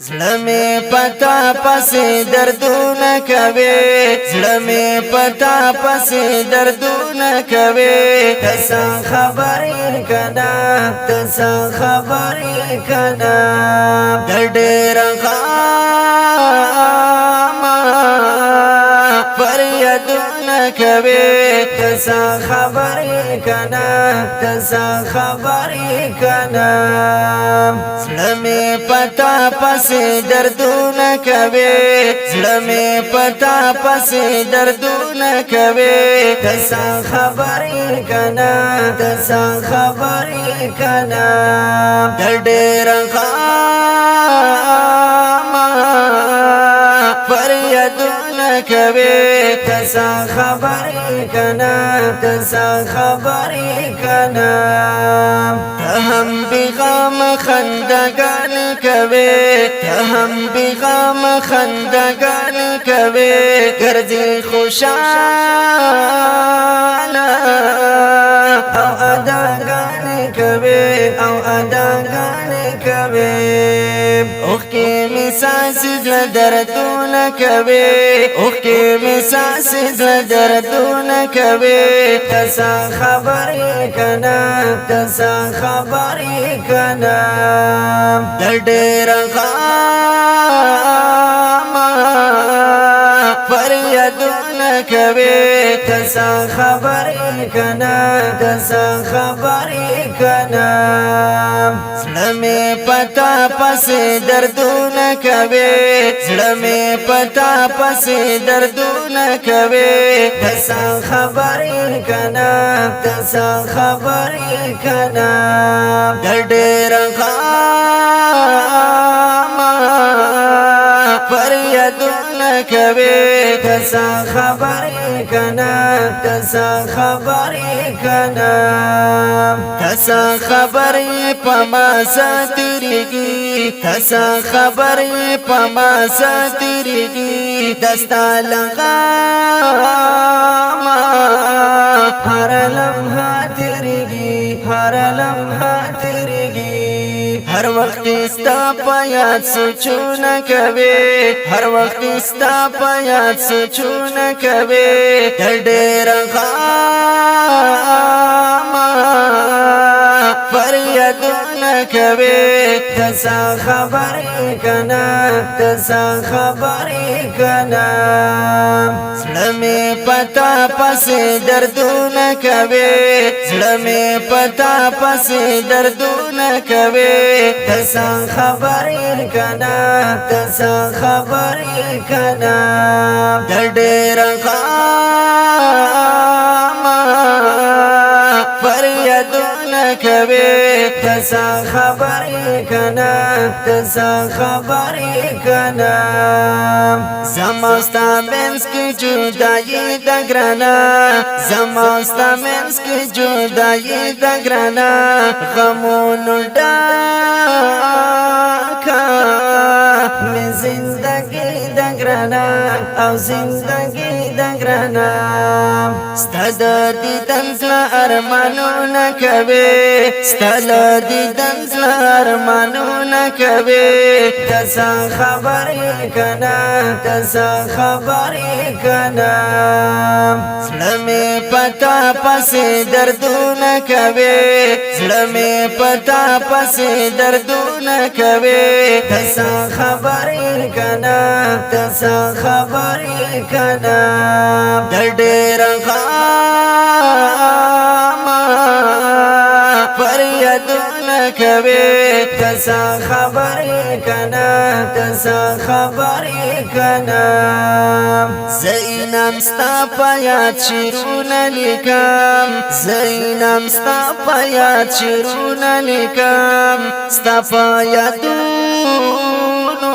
زړه مې پتا پسې دردونه کوي، زړه مې پتا پسې دردونه کوي. تاسو خبرې کنا، تاسو خبرې کنا، د ډېر غم فریادونه کوي. تاسو خبرې کنا، تاسو خبرې کنا، زړه مې پتا پسې دردونه کوي، زړه مې پتا پسې دردونه کوي. تاسو خبرې کنا، تاسو خبرې کنا، د ډېر غم فریادونه کوي. تاسو خبرې کنا، تاسو خبرې کنا، ته هم بغم خندگان کوي، ته هم بغم خندگان کوي. ګرځي خوشاله او اداګان کوي، او اداګان کوي. اوخکې مې ساسې زړه دردونه کوي، اوخکې مې ساسې زړه دردونه کوي. تاسو خبرې کنا، تاسو خبرې کنا، د ډېر غم فریادونه کوي. تاسو خبرې کنا، تاسو خبرې کنا، زړه مې پتا پسې دردونه کوي، زړه مې پتا پسې دردونه کوي. تاسو خبرې کنا، تاسو خبرې کنا، د ډېر غم فریادونه کوي. تاسو خبرې کنا، تاسو خبرې کنا، تاسو خبرې په ما ساتيږي، تاسو خبرې په ما ساتيږي. دستا لغام هر لمحه تیریږي، هر لمحه تیریږي. هر وخت ستا په یاد سوچونه کوي، هر وخت ستا په یاد سوچونه کوي. د ډېر غم فریادونه کوي. تاسو خبرې کنا، تاسو خبرې کنا، زړه مې پتا پسې دردونه کوي، زړه مې پتا پسې دردونه کوي. تاسو خبرې کنا، تاسو خبرې کنا، د ډېر غم فریادونه کوي. تاسو خبرې کنا، تاسو خبرې کنا، زما ستا منځ کې جدایي ده ګرانه، زما ستا منځ کې جدایي ده ګرانه. غمونو ډکه مې زندګي ده ګرانه، او زندګي ده ګرانه. ستا د دیدن زړه ارمانونه کوي، ستا د دیدن زړه ارمانونه کوي. تاسو خبرې کنا، تاسو خبرې کنا، زړه مې پتا پسې دردونه کوي، زړه مې پتا پسې دردونه کوي. تاسو خبرې کنا، تاسو خبرې کنا، د ډېر غم فریادونه کوي. تاسو خبرې کنا، تاسو خبرې کنا، زینم ستا په یاد شعرونه لیکم، زینم ستا په یاد شعرونه لیکم. ستا په یادونو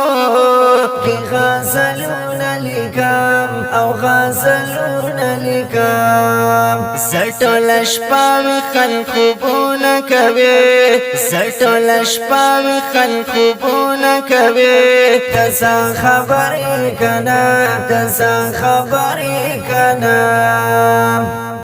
کې غزلونه لیکم، او غزلونه لیکم. زټول شپه مې خلک خوبونه کوي، زټول شپه مې خلک خوبونه کوي. تاسو خبرې کنا، تاسو خبرې کنا.